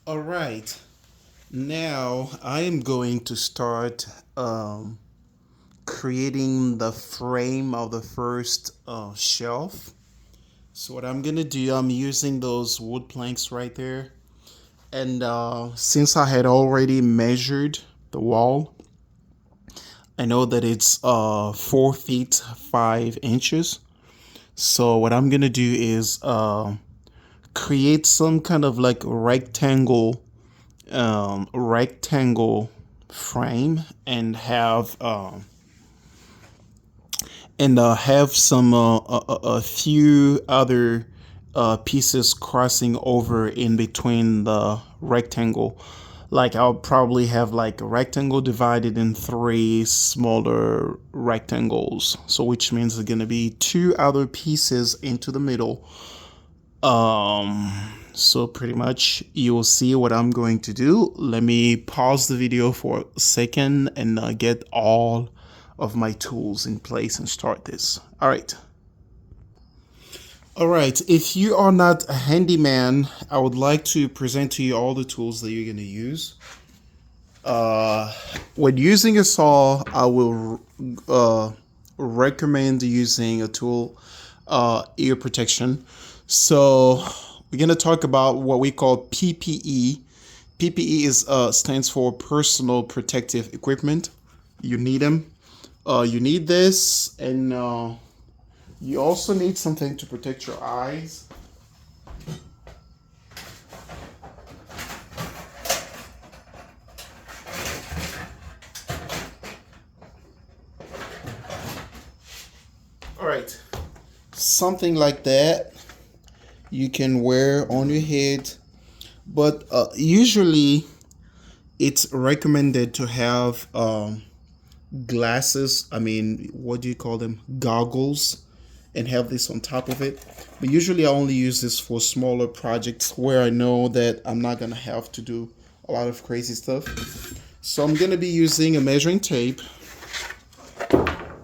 All right. Now I am going to start creating the frame of the first shelf. So what I'm gonna do, I'm using those wood planks right there, and since I had already measured the wall, I know that it's 4 feet 5 inches. So what I'm gonna do is create some kind of like rectangle frame and have some a few other pieces crossing over in between the rectangle. Like I'll probably have like a rectangle divided in three smaller rectangles. So which means there's gonna be two other pieces into the middle. So pretty much you will see what I'm going to do. Let me pause the video for a second and get all of my tools in place and start this. All right. All right. If you are not a handyman, I would like to present to you all the tools that you're going to use. Uh, when using a saw, I will recommend using a tool, ear protection. So we're gonna talk about what we call PPE. PPE is stands for personal protective equipment. You need them. You need this, and you also need something to protect your eyes. All right, something like that you can wear on your head, but usually it's recommended to have glasses. I mean, what do you call them? Goggles, and have this on top of it. But usually I only use this for smaller projects where I know that I'm not gonna have to do a lot of crazy stuff. So I'm gonna be using a measuring tape.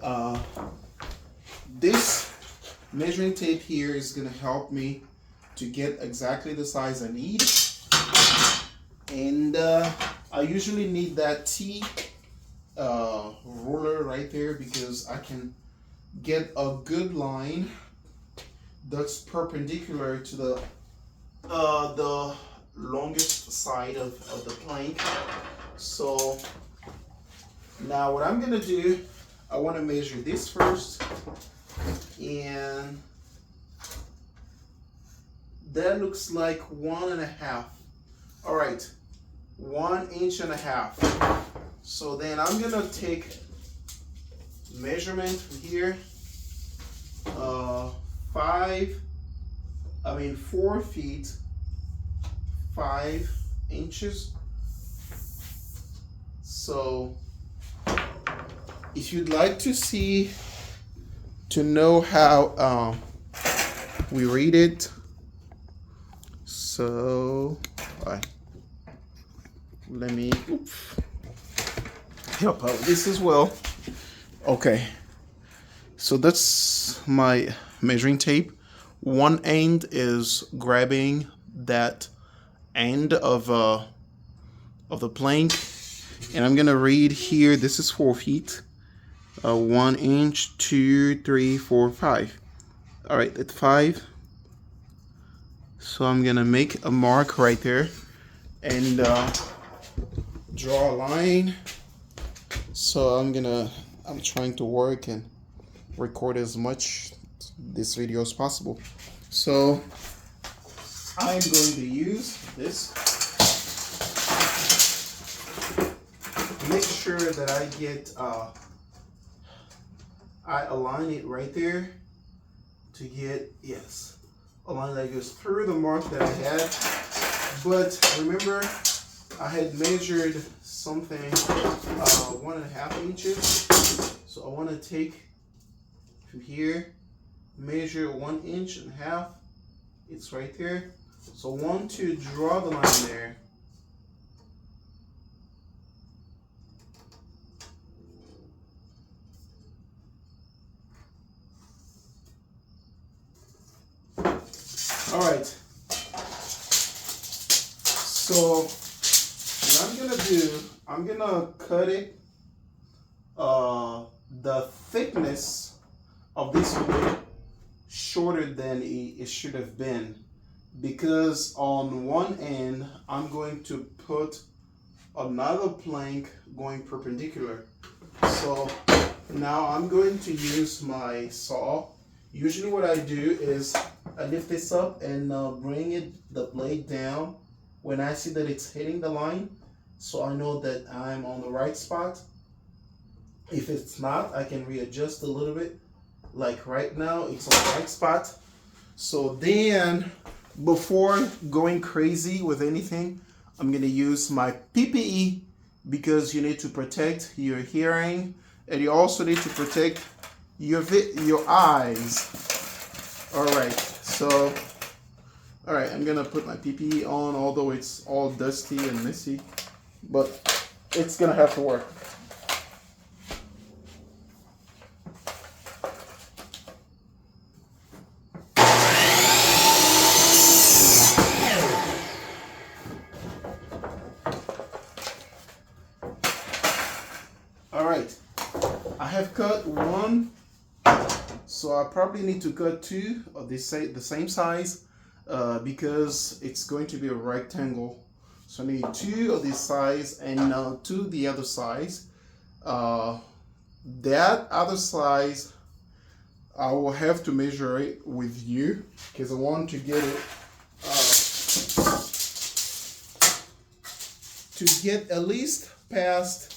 Uh, this measuring tape here is gonna help me to get exactly the size I need. And I usually need that T ruler right there because I can get a good line that's perpendicular to the longest side of the plank. So now what I'm gonna do, I want to measure this first, and that looks like 1.5. All right, 1.5 inches. So then I'm gonna take measurement from here, 4 feet 5 inches. So if you'd like to know how we read it, so let me help out with this as well. Okay, so that's my measuring tape. One end is grabbing that end of the plank, and I'm gonna read here. This is 4 feet. 1 inch, 2, 3, 4, 5. All right, that's 5. So I'm gonna make a mark right there and draw a line. So I'm trying to work and record as much this video as possible. So I'm going to use this. Make sure that I get I align it right there to get, yes, a line that goes through the mark that I had. But remember, I had measured something 1.5 inches. So I want to take from here, measure 1.5 inches. It's right there. So I want to draw the line there. All right. So what I'm gonna do, I'm gonna cut it the thickness of this wood shorter than it should have been, because on one end I'm going to put another plank going perpendicular. So now I'm going to use my saw. Usually what I do is I lift this up and bring the blade down when I see that it's hitting the line, so I know that I'm on the right spot. If it's not, I can readjust a little bit. Like right now, it's on the right spot. So then, before going crazy with anything, I'm gonna use my PPE, because you need to protect your hearing, and you also need to protect your eyes. All right, I'm gonna put my PPE on, although it's all dusty and messy, but it's gonna have to work. All right, I have cut one, so I probably need to cut two of the same size, because it's going to be a rectangle. So I need two of this size and two the other size. That other size, I will have to measure it with you, because I want to get it to get at least past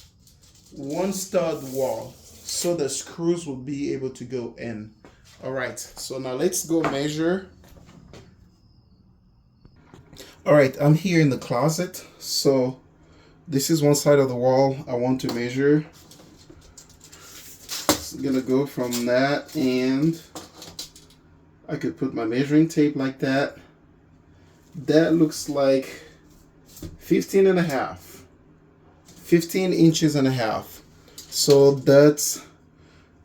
one stud wall, so the screws will be able to go in. All right, so now let's go measure. All right, I'm here in the closet, so this is one side of the wall I want to measure. I'm gonna go from that, and I could put my measuring tape like that. That looks like 15 and a half. 15 inches and a half. So that's,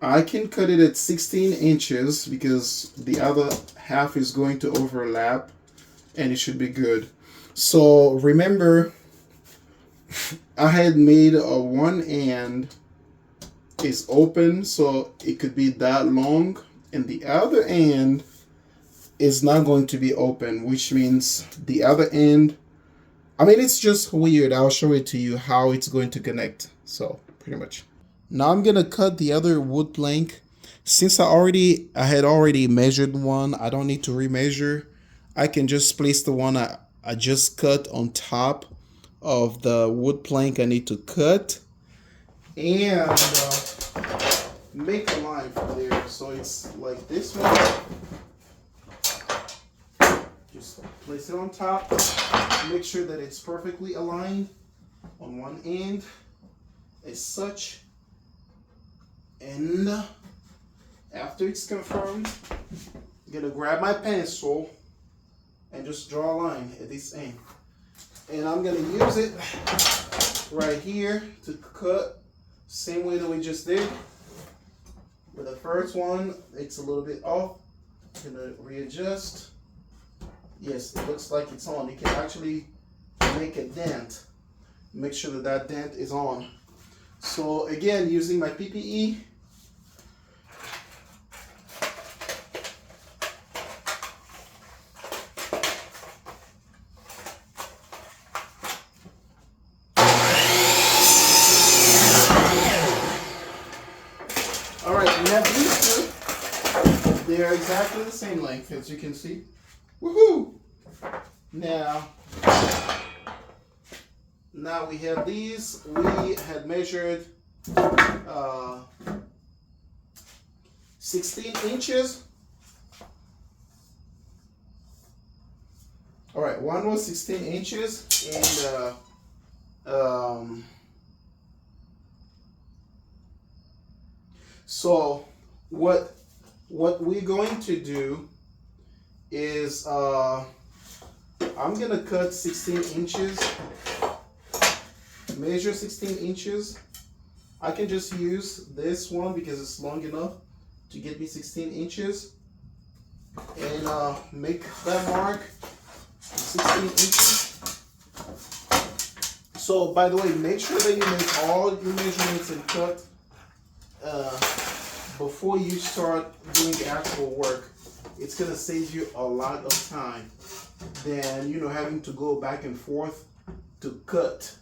I can cut it at 16 inches because the other half is going to overlap, and it should be good. So remember, I had made a one end is open, so it could be that long, and the other end is not going to be open, which means the other end, I mean, it's just weird. I'll show it to you how it's going to connect. So pretty much. Now I'm gonna cut the other wood plank. Since I had already measured one, I don't need to remeasure. I can just place the one I just cut on top of the wood plank I need to cut, and make a line from there. So it's like this one. Just place it on top. Make sure that it's perfectly aligned on one end as such. And after it's confirmed, I'm gonna grab my pencil and just draw a line at this end. And I'm gonna use it right here to cut same way that we just did. With the first one, it's a little bit off. I'm gonna readjust. Yes, it looks like it's on. You can actually make a dent. Make sure that that dent is on. So again, using my PPE, all right, we have these two. They are exactly the same length, as you can see. Woohoo! Now we have these. We had measured 16 inches. All right, one was 16 inches, and so what we're going to do is I'm gonna cut 16 inches, measure 16 inches. I can just use this one because it's long enough to get me 16 inches, and make that mark 16 inches. So, by the way, make sure that you make all your measurements and cut uh, before you start doing the actual work. It's gonna save you a lot of time than having to go back and forth to cut.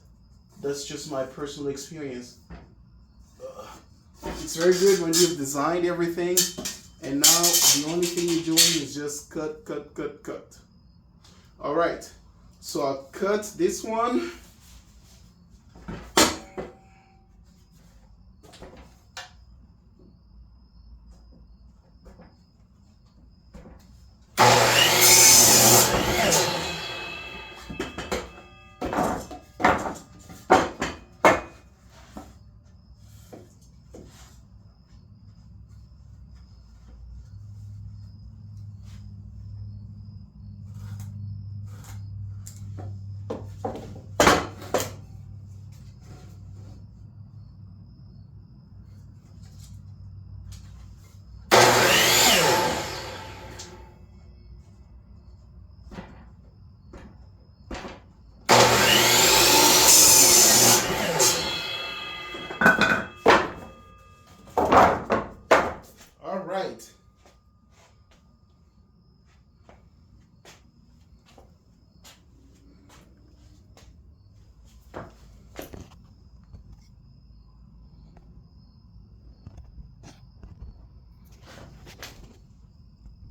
That's just my personal experience. It's very good when you've designed everything and now the only thing you're doing is just cut, cut, cut, cut. All right, so I'll cut this one.